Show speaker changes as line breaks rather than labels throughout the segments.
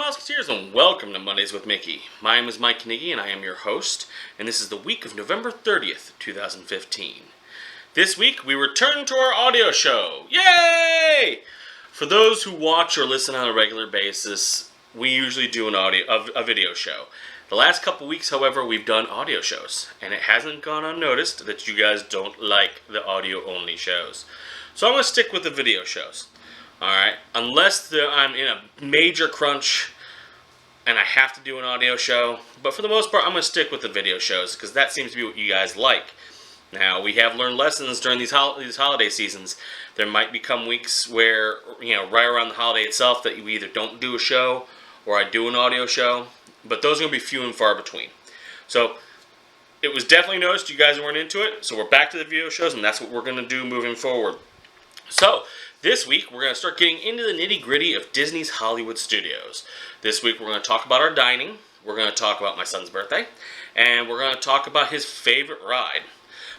Musketeers, and welcome to Mondays with Mickey. My name is Mike Knigge, and I am your host, and this is the week of November 30th, 2015. This week, we return to our audio show. Yay! For those who watch or listen on a regular basis, we usually do a video show. The last couple weeks, however, we've done audio shows, and it hasn't gone unnoticed that you guys don't like the audio-only shows. So I'm going to stick with the video shows. Alright, unless I'm in a major crunch and I have to do an audio show. But for the most part, I'm going to stick with the video shows because that seems to be what you guys like. Now, we have learned lessons during these holiday seasons. There might become weeks where, right around the holiday itself that we either don't do a show or I do an audio show. But those are going to be few and far between. So, it was definitely noticed you guys weren't into it. So we're back to the video shows, and that's what we're going to do moving forward. So, this week, we're going to start getting into the nitty-gritty of Disney's Hollywood Studios. This week, we're going to talk about our dining, we're going to talk about my son's birthday, and we're going to talk about his favorite ride.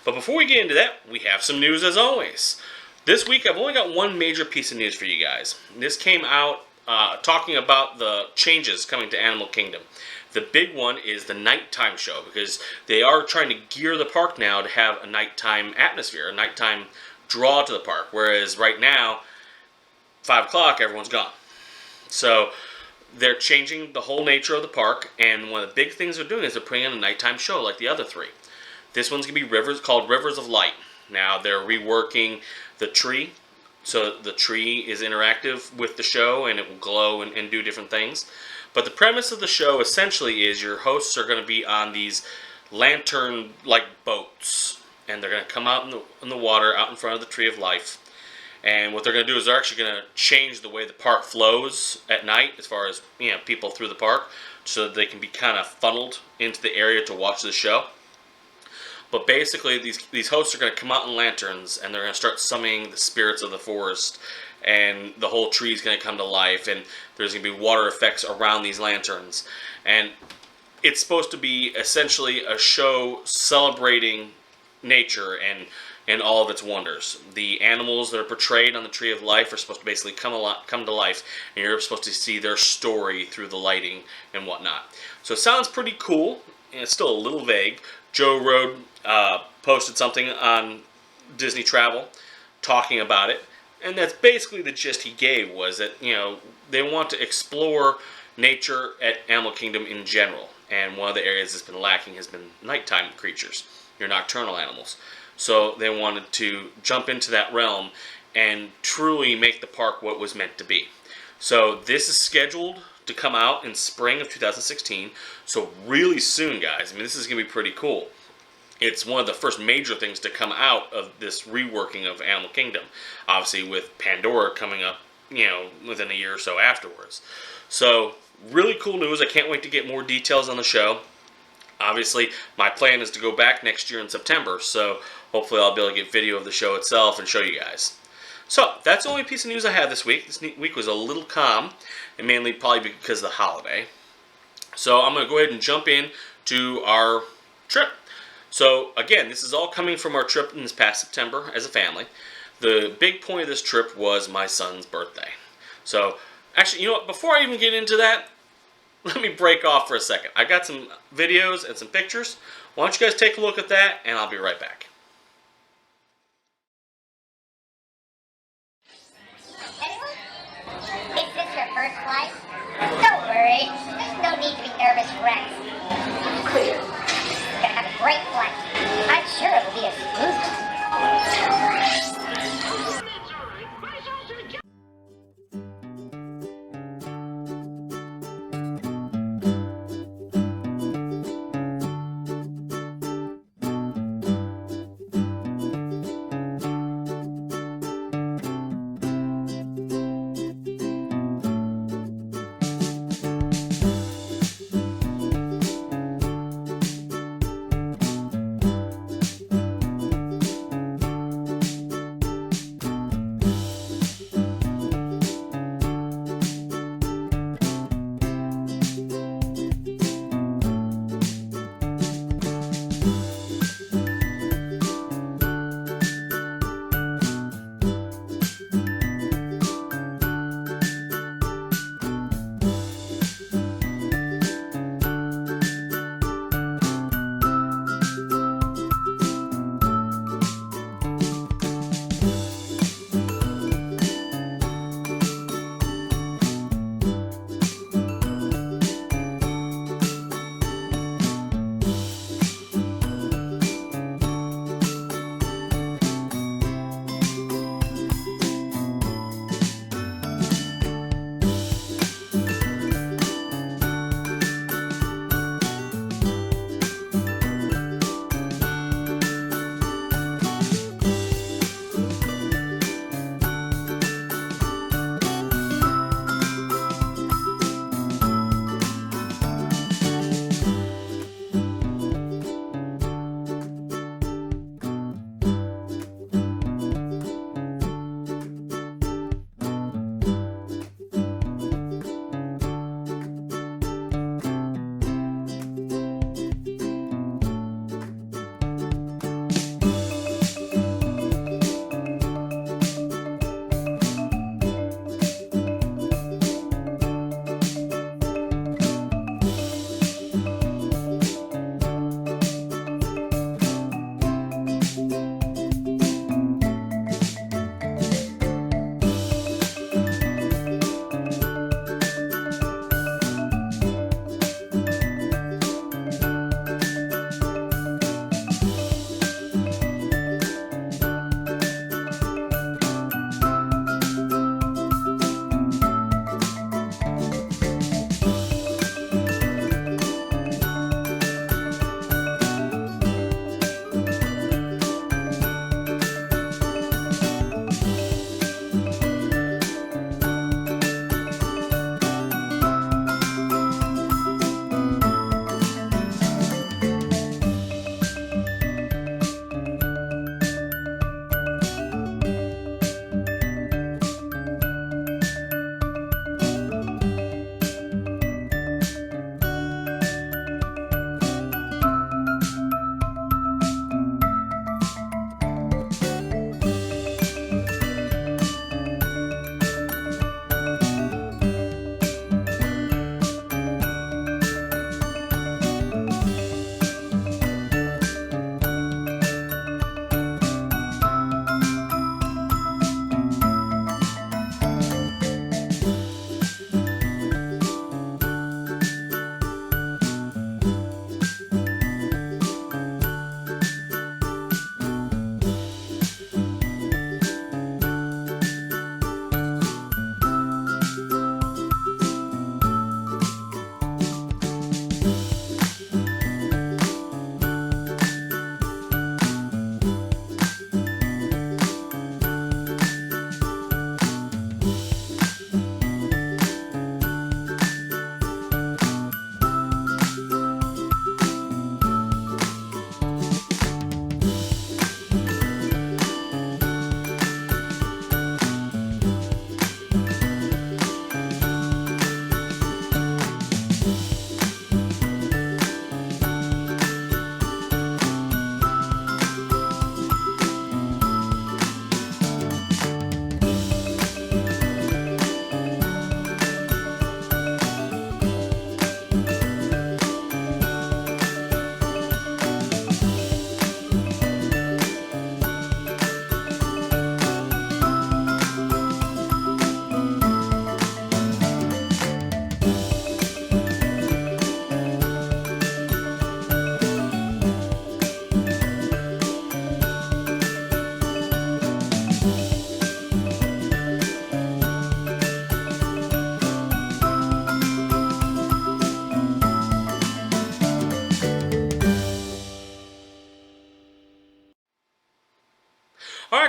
But before we get into that, we have some news as always. This week, I've only got one major piece of news for you guys. This came out talking about the changes coming to Animal Kingdom. The big one is the nighttime show, because they are trying to gear the park now to have a nighttime atmosphere, a nighttime draw to the park, whereas right now 5 o'clock everyone's gone. So they're changing the whole nature of the park, and one of the big things they're doing is they're putting in a nighttime show like the other three. This one's gonna be called Rivers of Light. Now they're reworking the tree, so the tree is interactive with the show and it will glow and do different things. But the premise of the show essentially is your hosts are going to be on these lantern-like boats, and they're going to come out in the water, out in front of the Tree of Life. And what they're going to do is they're actually going to change the way the park flows at night, as far as people through the park, so that they can be kind of funneled into the area to watch the show. But basically, these hosts are going to come out in lanterns, and they're going to start summoning the spirits of the forest, and the whole tree is going to come to life, and there's going to be water effects around these lanterns. And it's supposed to be essentially a show celebrating nature and all of its wonders. The animals that are portrayed on the Tree of Life are supposed to basically come to life, and you're supposed to see their story through the lighting and whatnot. So it sounds pretty cool, and it's still a little vague. Joe Road posted something on Disney Travel talking about it, and that's basically the gist he gave, was that they want to explore nature at Animal Kingdom in general, and one of the areas that's been lacking has been nighttime creatures, your nocturnal animals. So they wanted to jump into that realm and truly make the park what it was meant to be. So this is scheduled to come out in spring of 2016. So really soon, guys. This is going to be pretty cool. It's one of the first major things to come out of this reworking of Animal Kingdom. Obviously with Pandora coming up, within a year or so afterwards. So really cool news. I can't wait to get more details on the show. Obviously, my plan is to go back next year in September, so hopefully I'll be able to get video of the show itself and show you guys. So, that's the only piece of news I had this week. This week was a little calm, and mainly probably because of the holiday. So, I'm going to go ahead and jump in to our trip. So, again, this is all coming from our trip in this past September as a family. The big point of this trip was my son's birthday. So, actually, you know what? Before I even get into that, let me break off for a second. I got some videos and some pictures. Why don't you guys take a look at that, and I'll be right back.
Is this your first flight? Don't worry. There's no need to be nervous, Rex. Clear. You're gonna have a great flight. I'm sure it'll be a smooth one.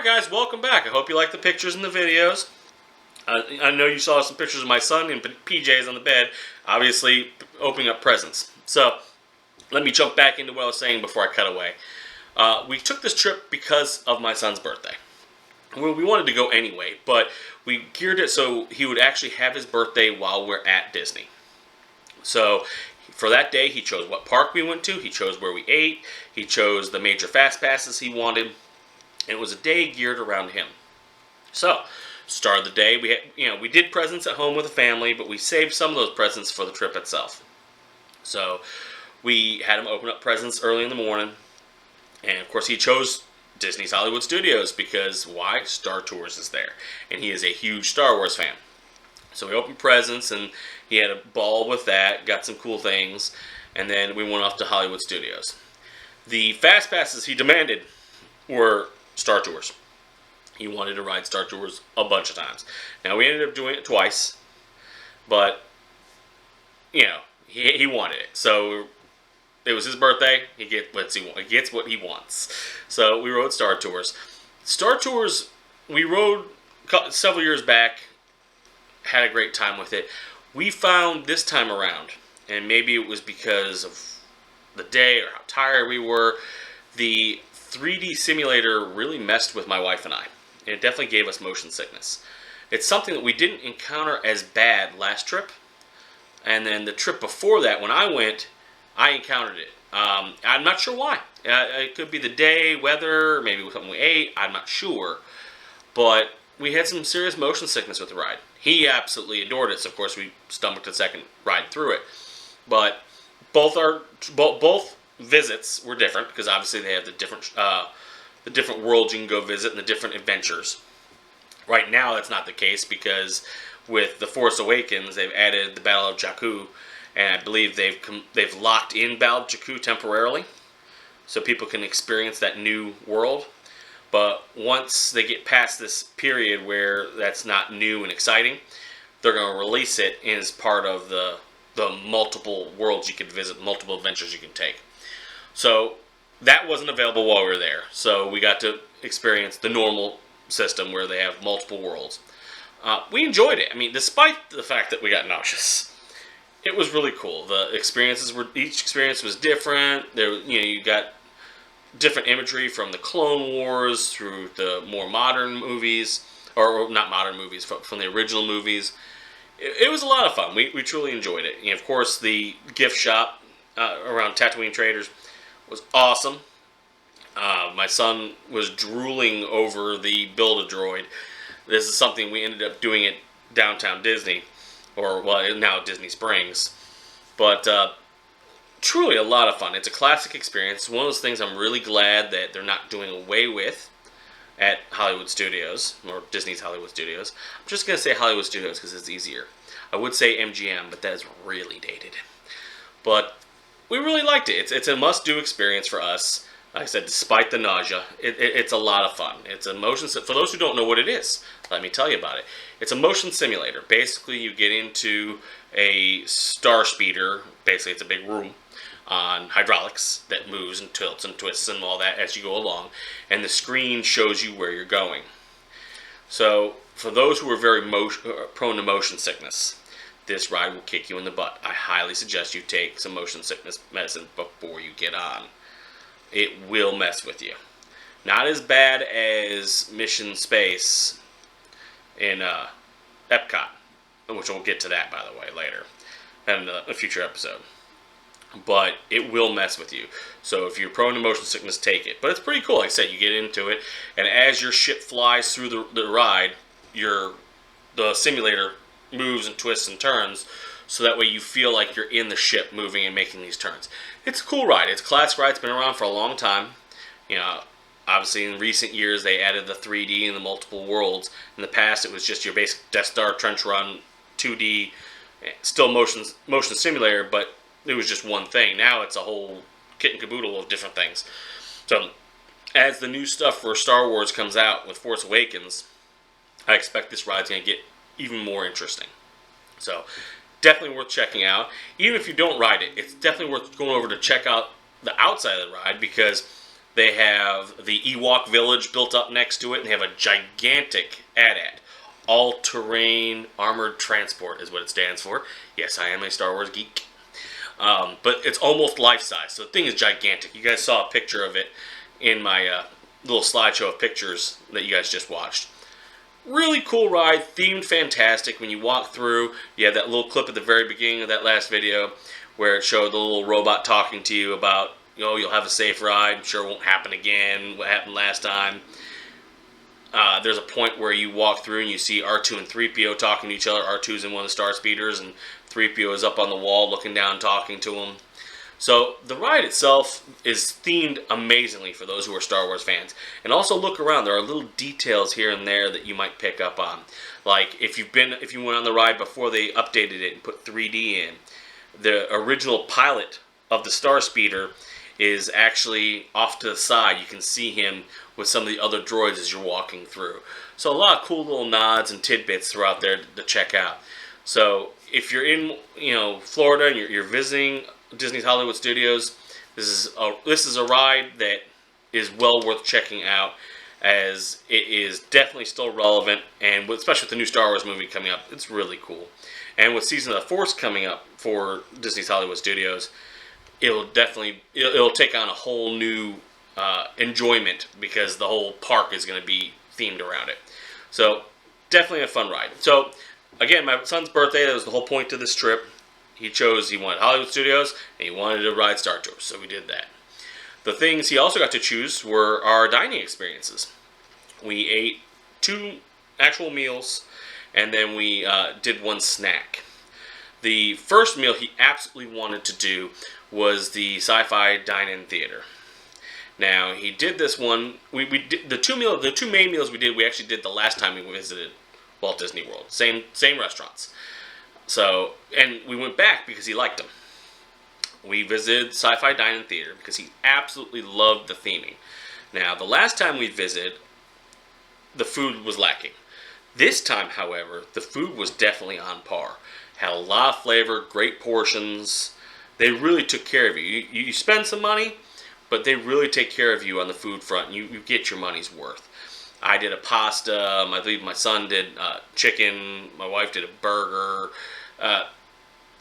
guys, welcome back. I hope you like the pictures and the videos. I know you saw some pictures of my son in PJs on the bed, obviously opening up presents. So let me jump back into what I was saying before I cut away. We took this trip because of my son's birthday. Well, we wanted to go anyway, but we geared it so he would actually have his birthday while we're at Disney. So for that day, he chose what park we went to, he chose where we ate, he chose the major fast passes he wanted. It was a day geared around him. So, start of the day, we did presents at home with the family, but we saved some of those presents for the trip itself. So, we had him open up presents early in the morning, and of course he chose Disney's Hollywood Studios because why? Star Tours is there, and he is a huge Star Wars fan. So we opened presents, and he had a ball with that, got some cool things, and then we went off to Hollywood Studios. The fast passes he demanded were Star Tours. He wanted to ride Star Tours a bunch of times. Now, we ended up doing it twice, but, he wanted it. So, it was his birthday. He gets what he wants. So, we rode Star Tours. Star Tours, we rode several years back, had a great time with it. We found this time around, and maybe it was because of the day or how tired we were, the 3D simulator really messed with my wife and I. It definitely gave us motion sickness. It's something that we didn't encounter as bad last trip. And then the trip before that, when I went, I encountered it. I'm not sure why. It could be the day, weather, maybe something we ate. I'm not sure. But we had some serious motion sickness with the ride. He absolutely adored it. So, of course, we stomached the second ride through it. But both visits were different because obviously they have the different worlds you can go visit and the different adventures. Right now, that's not the case because with The Force Awakens, they've added the Battle of Jakku, and I believe they've locked in Battle of Jakku temporarily, so people can experience that new world. But once they get past this period where that's not new and exciting, they're going to release it as part of the multiple worlds you can visit, multiple adventures you can take. So that wasn't available while we were there. So we got to experience the normal system where they have multiple worlds. We enjoyed it. I mean, despite the fact that we got nauseous, it was really cool. Each experience was different. You got different imagery from the Clone Wars through the more modern movies, or not modern movies, from the original movies. It was a lot of fun. We truly enjoyed it. Of course, the gift shop around Tatooine Traders was awesome. My son was drooling over the Build-A-Droid. This is something we ended up doing at Downtown Disney, or now Disney Springs. But truly a lot of fun. It's a classic experience. It's one of those things I'm really glad that they're not doing away with at Hollywood Studios, or Disney's Hollywood Studios. I'm just going to say Hollywood Studios because it's easier. I would say MGM, but that is really dated. But we really liked it. It's a must-do experience for us. Like I said, despite the nausea, it's a lot of fun. It's a motion. For those who don't know what it is, let me tell you about it. It's a motion simulator. Basically, you get into a star speeder. Basically, it's a big room on hydraulics that moves and tilts and twists and all that as you go along, and the screen shows you where you're going. So, for those who are very prone to motion sickness, this ride will kick you in the butt. I highly suggest you take some motion sickness medicine before you get on. It will mess with you. Not as bad as Mission Space in Epcot, which we'll get to that, by the way, later in a future episode. But it will mess with you. So if you're prone to motion sickness, take it. But it's pretty cool. Like I said, you get into it, and as your ship flies through the ride, the simulator moves and twists and turns, so that way you feel like you're in the ship moving and making these turns. It's a cool ride. It's a classic ride. It's been around for a long time. Obviously in recent years they added the 3D and the multiple worlds. In the past it was just your basic Death Star Trench Run 2D, still motion simulator, but it was just one thing. Now it's a whole kit and caboodle of different things. So as the new stuff for Star Wars comes out with Force Awakens, I expect this ride's going to get even more interesting. So definitely worth checking out. Even if you don't ride it, it's definitely worth going over to check out the outside of the ride, because They have the Ewok village built up next to it, and they have a gigantic AT-AT. All-Terrain Armored Transport is what it stands for. Yes, I am a Star Wars geek. But it's almost life-size, so the thing is gigantic. You guys saw a picture of it in my little slideshow of pictures that you guys just watched. Really cool ride, themed fantastic. When you walk through, you have that little clip at the very beginning of that last video where it showed the little robot talking to you about, you'll have a safe ride. I'm sure it won't happen again. What happened last time? There's a point where you walk through and you see R2 and 3PO talking to each other. R2's in one of the Star Speeders, and 3PO is up on the wall looking down, talking to him. So the ride itself is themed amazingly for those who are Star Wars fans. And also look around. There are little details here and there that you might pick up on. Like if you went on the ride before they updated it and put 3D in, the original pilot of the Star Speeder is actually off to the side. You can see him with some of the other droids as you're walking through. So a lot of cool little nods and tidbits throughout there to check out. So if you're in Florida and you're visiting Disney's Hollywood Studios, this is a ride that is well worth checking out, as it is definitely still relevant, and especially with the new Star Wars movie coming up, it's really cool. And with Season of the Force coming up for Disney's Hollywood Studios, it'll take on a whole new enjoyment, because the whole park is going to be themed around it. So definitely a fun ride. So again, my son's birthday, that was the whole point of this trip. He wanted Hollywood Studios, and he wanted to ride Star Tours, so we did that. The things he also got to choose were our dining experiences. We ate 2 actual meals, and then we did 1 snack. The first meal he absolutely wanted to do was the Sci-Fi Dine-In theater. Now, he did this one. We did the two main meals we actually did the last time we visited Walt Disney World. Same restaurants. So, and we went back because he liked them. We visited Sci-Fi Dine-In Theater because he absolutely loved the theming. Now, the last time we visited, the food was lacking. This time, however, the food was definitely on par. Had a lot of flavor, great portions. They really took care of you. You spend some money, but they really take care of you on the food front. You get your money's worth. I did a pasta. I believe my son did chicken. My wife did a burger.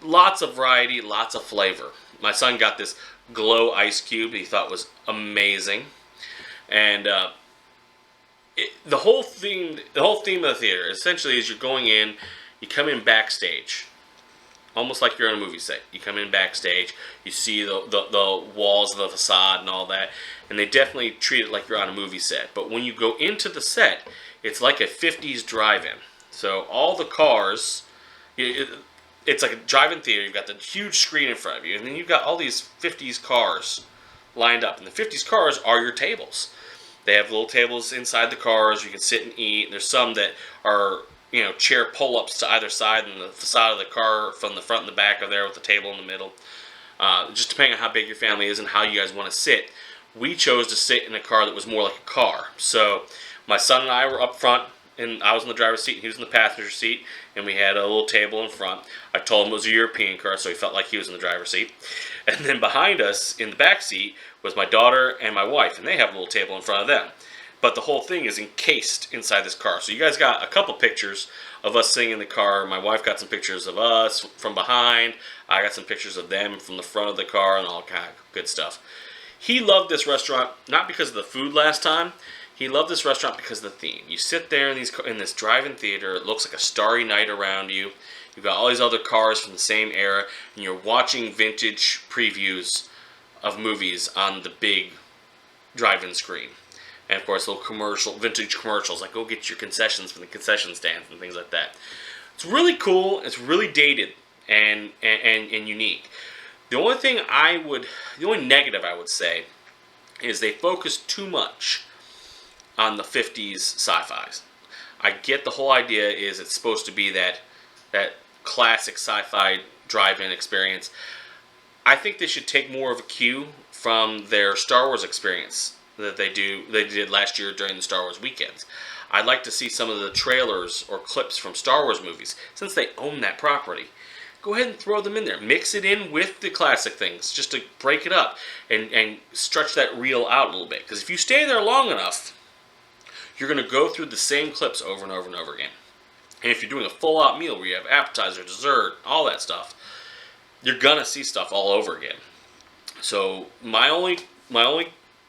Lots of variety, lots of flavor. My son got this glow ice cube that he thought was amazing. And the whole theme of the theater essentially is you're going in, you come in backstage, almost like you're on a movie set. You come in backstage, you see the walls of the facade and all that, and they definitely treat it like you're on a movie set. But when you go into the set, it's like a 50s drive-in. So all the cars, it's like a drive-in theater. You've got the huge screen in front of you, and then you've got all these 50s cars lined up. And the 50s cars are your tables. They have little tables inside the cars. You can sit and eat. There's some that are, chair pull-ups to either side in the facade of the car, from the front and the back of there, with the table in the middle. Just depending on how big your family is and how you guys want to sit. We chose to sit in a car that was more like a car. So my son and I were up front, and I was in the driver's seat, and he was in the passenger seat, and we had a little table in front. I told him it was a European car, so he felt like he was in the driver's seat. And then behind us, in the back seat, was my daughter and my wife, and they have a little table in front of them. But the whole thing is encased inside this car. So you guys got a couple pictures of us sitting in the car. My wife got some pictures of us from behind. I got some pictures of them from the front of the car, and all kind of good stuff. He loved this restaurant, not because of the food last time. He loved this restaurant because of the theme. You sit there in this drive-in theater. It looks like a starry night around you. You've got all these other cars from the same era, and you're watching vintage previews of movies on the big drive-in screen. And of course, vintage commercials, like go get your concessions from the concession stands and things like that. It's really cool. It's really dated and unique. The only negative I would say is they focus too much on the 50s sci-fis. I get the whole idea is it's supposed to be that classic sci-fi drive-in experience. I think they should take more of a cue from their Star Wars experience that they did last year during the Star Wars weekends. I'd like to see some of the trailers or clips from Star Wars movies, since they own that property. go ahead and throw them in there. Mix it in with the classic things just to break it up and stretch that reel out a little bit. Because if you stay there long enough, you're going to go through the same clips over and over and over again. And if you're doing a full-out meal where you have appetizer, dessert, all that stuff, you're going to see stuff all over again. So my only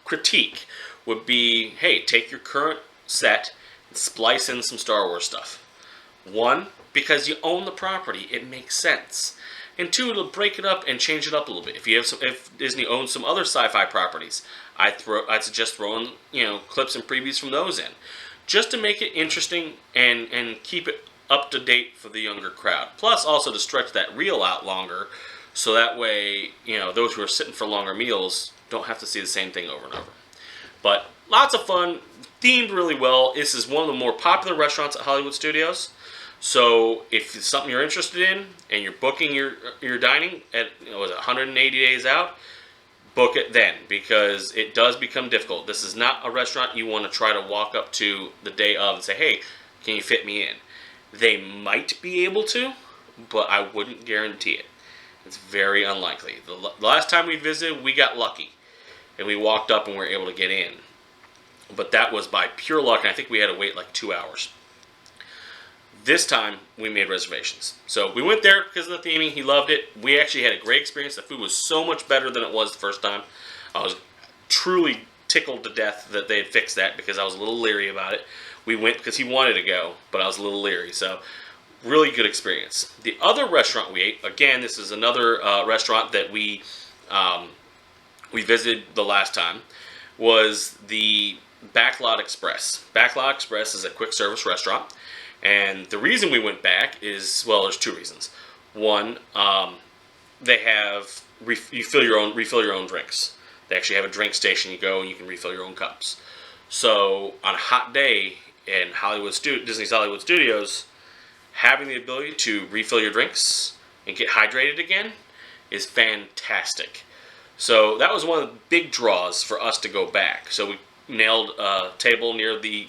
critique would be, hey, take your current set and splice in some Star Wars stuff. One, because you own the property, it makes sense. And two, it'll break it up and change it up a little bit. If Disney owns some other sci-fi properties, I'd suggest throwing clips and previews from those in, just to make it interesting and keep it up to date for the younger crowd. Plus, also to stretch that reel out longer, so that way those who are sitting for longer meals don't have to see the same thing over and over. But lots of fun, themed really well. This is one of the more popular restaurants at Hollywood Studios. So if it's something you're interested in and you're booking your dining at 180 days out, book it then, because it does become difficult. This is not a restaurant you want to try to walk up to the day of and say, hey, can you fit me in? They might be able to, but I wouldn't guarantee it. It's very unlikely. The last time we visited, we got lucky, and we walked up and we were able to get in. But that was by pure luck, and I think we had to wait like 2 hours. This time, we made reservations. So we went there because of the theming. He loved it. We actually had a great experience. The food was so much better than it was the first time. I was truly tickled to death that they had fixed that, because I was a little leery about it. We went because he wanted to go, but I was a little leery. So really good experience. The other restaurant we ate, again, this is another restaurant that we visited the last time, was the Backlot Express. Backlot Express is a quick service restaurant. And the reason we went back is, well, there's two reasons. One, they have you refill your own drinks. They actually have a drink station. You go and you can refill your own cups. So on a hot day in Disney's Hollywood Studios, having the ability to refill your drinks and get hydrated again is fantastic. So that was one of the big draws for us to go back. So we nailed a table near the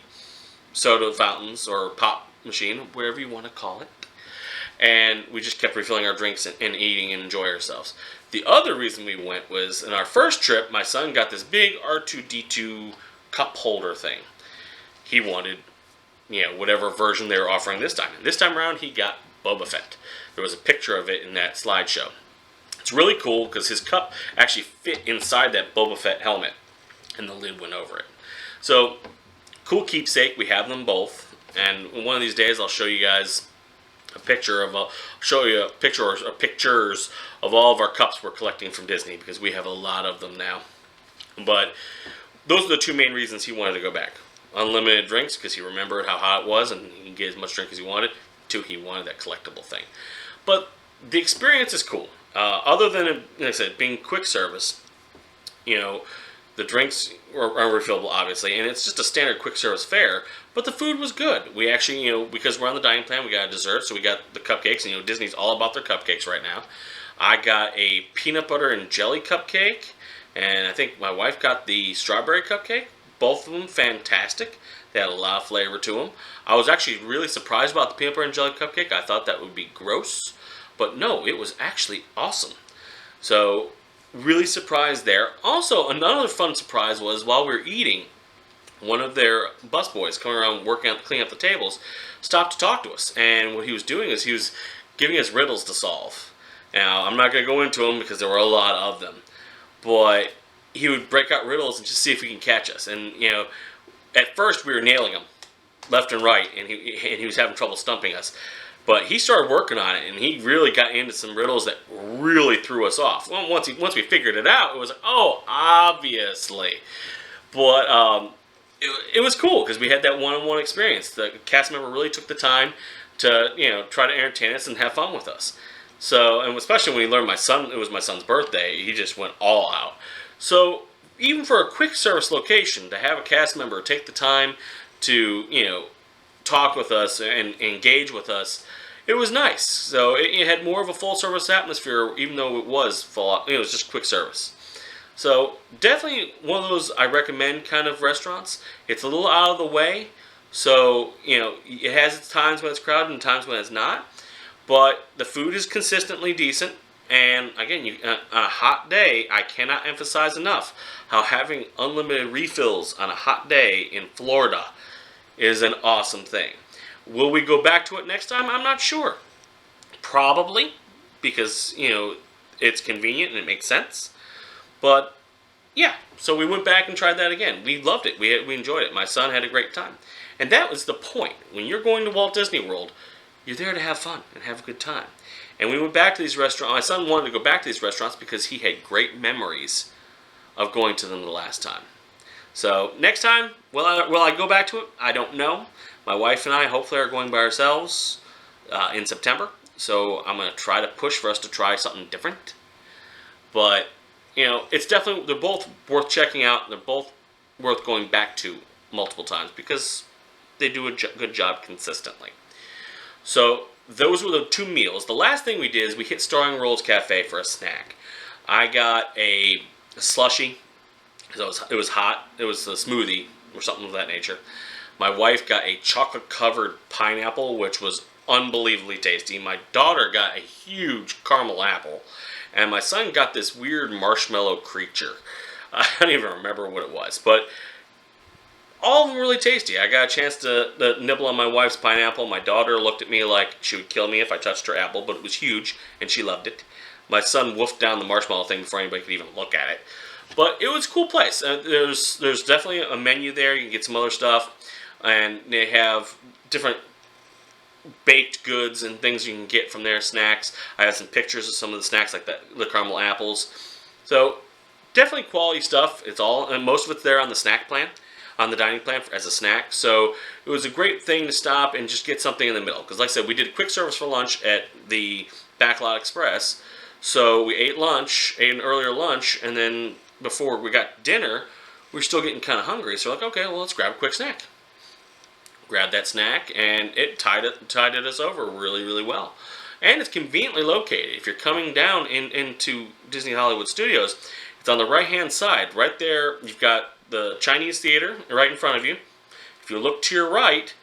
soda fountains or pop machine, wherever you want to call it, and we just kept refilling our drinks and eating and enjoy ourselves. The other reason we went was, in our first trip, my son got this big R2-D2 cup holder thing. He wanted, whatever version they were offering this time. And this time around, he got Boba Fett. There was a picture of it in that slideshow. It's really cool because his cup actually fit inside that Boba Fett helmet, and the lid went over it. So, cool keepsake. We have them both. And one of these days, I'll show you guys pictures of all of our cups we're collecting from Disney, because we have a lot of them now. But those are the two main reasons he wanted to go back. Unlimited drinks, because he remembered how hot it was and he could get as much drink as he wanted. Two, he wanted that collectible thing. But the experience is cool. Other than, like I said, being quick service, the drinks are refillable, obviously, and it's just a standard quick service fare, but the food was good. We actually, because we're on the dining plan, we got a dessert, so we got the cupcakes, and Disney's all about their cupcakes right now. I got a peanut butter and jelly cupcake, and I think my wife got the strawberry cupcake. Both of them fantastic. They had a lot of flavor to them. I was actually really surprised about the peanut butter and jelly cupcake. I thought that would be gross, but no, it was actually awesome. So, really surprised there. Also, another fun surprise was, while we were eating, one of their busboys coming around cleaning up the tables stopped to talk to us. And what he was doing is he was giving us riddles to solve. Now, I'm not going to go into them because there were a lot of them. But he would break out riddles and just see if he can catch us. And, at first we were nailing them left and right, and he was having trouble stumping us. But he started working on it, and he really got into some riddles that really threw us off. Well, once we figured it out, it was like, oh, obviously. But it was cool because we had that one-on-one experience. The cast member really took the time to try to entertain us and have fun with us. So, and especially when he learned it was my son's birthday, he just went all out. So even for a quick service location, to have a cast member take the time to talk with us and engage with us, it was nice. So it had more of a full service atmosphere, even though it was it was just quick service. So definitely one of those I recommend kind of restaurants. It's a little out of the way, so it has its times when it's crowded and times when it's not. but the food is consistently decent. And again, on a hot day, I cannot emphasize enough how having unlimited refills on a hot day in Florida is an awesome thing. Will we go back to it next time? I'm not sure. Probably, because, it's convenient and it makes sense. But, yeah, so we went back and tried that again. We loved it. We enjoyed it. My son had a great time. And that was the point. When you're going to Walt Disney World, you're there to have fun and have a good time. And we went back to these restaurants. My son wanted to go back to these restaurants because he had great memories of going to them the last time. So next time, will I go back to it? I don't know. My wife and I hopefully are going by ourselves in September. So I'm going to try to push for us to try something different. But, it's definitely, they're both worth checking out. They're both worth going back to multiple times because they do a good job consistently. So those were the two meals. The last thing we did is we hit Starring Rolls Cafe for a snack. I got a slushie. It was hot. It was a smoothie or something of that nature. My wife got a chocolate-covered pineapple, which was unbelievably tasty. My daughter got a huge caramel apple. And my son got this weird marshmallow creature. I don't even remember what it was. But all of them really tasty. I got a chance to nibble on my wife's pineapple. My daughter looked at me like she would kill me if I touched her apple, but it was huge, and she loved it. My son wolfed down the marshmallow thing before anybody could even look at it. But it was a cool place. There's definitely a menu there. You can get some other stuff. And they have different baked goods and things you can get from their snacks. I have some pictures of some of the snacks, like the caramel apples. So definitely quality stuff. And most of it's there on the snack plan. On the dining plan as a snack. So it was a great thing to stop and just get something in the middle. Because like I said, we did quick service for lunch at the Backlot Express. So we ate an earlier lunch, and then before we got dinner, we were still getting kind of hungry. So we're like, okay, well, let's grab a quick snack. Grabbed that snack, and it tided us over really, really well. And it's conveniently located. If you're coming down into Disney Hollywood Studios, it's on the right-hand side. Right there, you've got the Chinese Theater right in front of you. If you look to your right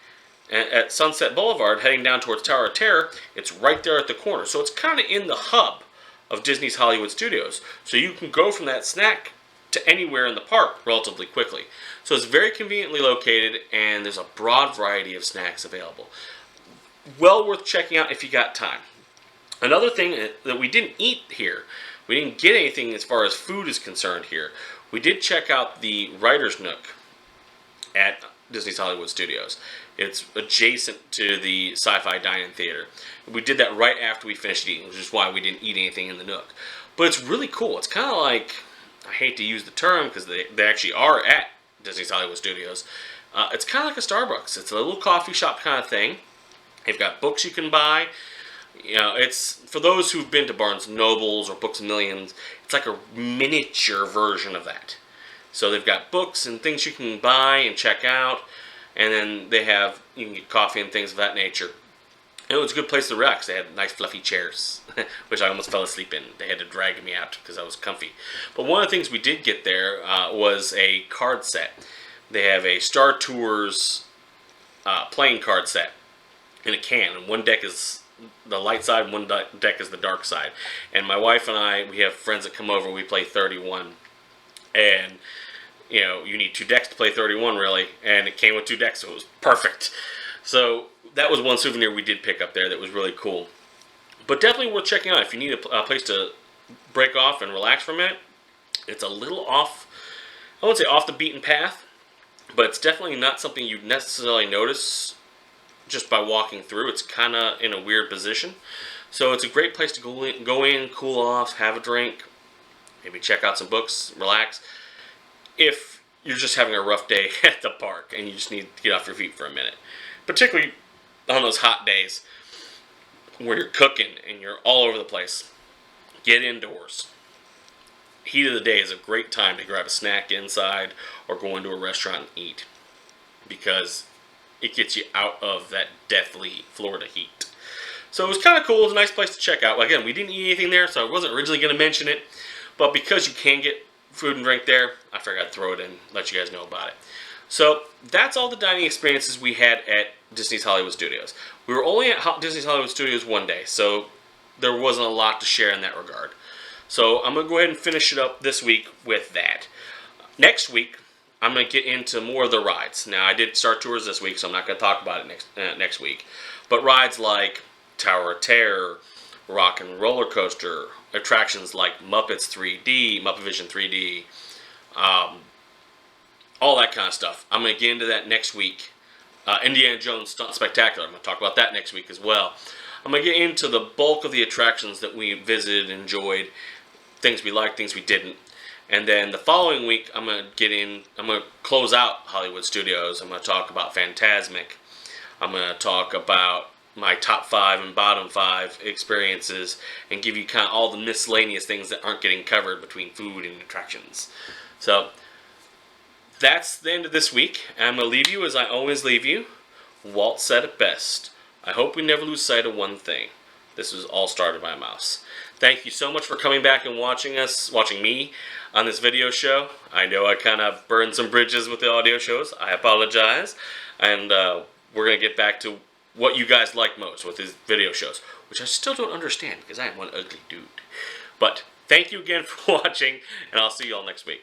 at Sunset Boulevard, heading down towards Tower of Terror, it's right there at the corner. So it's kind of in the hub of Disney's Hollywood Studios. So you can go from that snack to anywhere in the park relatively quickly. So it's very conveniently located, and there's a broad variety of snacks available. Well worth checking out if you got time. Another thing that we didn't eat here, we didn't get anything as far as food is concerned here. We did check out the Writer's Nook at Disney's Hollywood Studios. It's adjacent to the Sci-Fi Dine-In theater. We did that right after we finished eating, which is why we didn't eat anything in the Nook. But it's really cool. It's kind of like, I hate to use the term because they actually are at Disney's Hollywood Studios. It's kind of like a Starbucks. It's a little coffee shop kind of thing. They've got books you can buy. It's for those who've been to Barnes & Nobles or Books A Million, it's like a miniature version of that. So they've got books and things you can buy and check out, and then you can get coffee and things of that nature. And it was a good place to relax. They had nice fluffy chairs, which I almost fell asleep in. They had to drag me out because I was comfy. But one of the things we did get there was a card set. They have a Star Tours playing card set in a can, and one deck is the light side, one deck is the dark side. And my wife and I, we have friends that come over, we play 31. And, you need 2 decks to play 31, really. And it came with 2 decks, so it was perfect. So that was one souvenir we did pick up there that was really cool. But definitely worth checking out if you need a place to break off and relax for a minute. It's a little off, I wouldn't say off the beaten path, but it's definitely not something you'd necessarily notice just by walking through. It's kind of in a weird position. So it's a great place to go in, cool off, have a drink, maybe check out some books, relax. If you're just having a rough day at the park and you just need to get off your feet for a minute. Particularly on those hot days where you're cooking and you're all over the place. Get indoors. Heat of the day is a great time to grab a snack inside or go into a restaurant and eat, because it gets you out of that deathly Florida heat. So it was kind of cool. It was a nice place to check out. Again, we didn't eat anything there, so I wasn't originally going to mention it. But because you can get food and drink there, I figured I'd throw it in, let you guys know about it. So that's all the dining experiences we had at Disney's Hollywood Studios. We were only at Disney's Hollywood Studios one day, so there wasn't a lot to share in that regard. So I'm going to go ahead and finish it up this week with that. Next week, I'm going to get into more of the rides. Now, I did Star Tours this week, so I'm not going to talk about it next week. But rides like Tower of Terror, Rock and Roller Coaster, attractions like Muppets 3D, Muppet Vision 3D, all that kind of stuff. I'm going to get into that next week. Indiana Jones Stunt Spectacular, I'm going to talk about that next week as well. I'm going to get into the bulk of the attractions that we visited and enjoyed, things we liked, things we didn't. And then the following week, I'm going to close out Hollywood Studios. I'm going to talk about Fantasmic. I'm going to talk about my top 5 and bottom 5 experiences and give you kind of all the miscellaneous things that aren't getting covered between food and attractions. So that's the end of this week. And I'm going to leave you as I always leave you. Walt said it best. I hope we never lose sight of one thing. This was all started by a mouse. Thank you so much for coming back and watching me on this video show. I know I kind of burned some bridges with the audio shows. I apologize. And we're going to get back to what you guys like most with these video shows, which I still don't understand because I am one ugly dude. But thank you again for watching, and I'll see you all next week.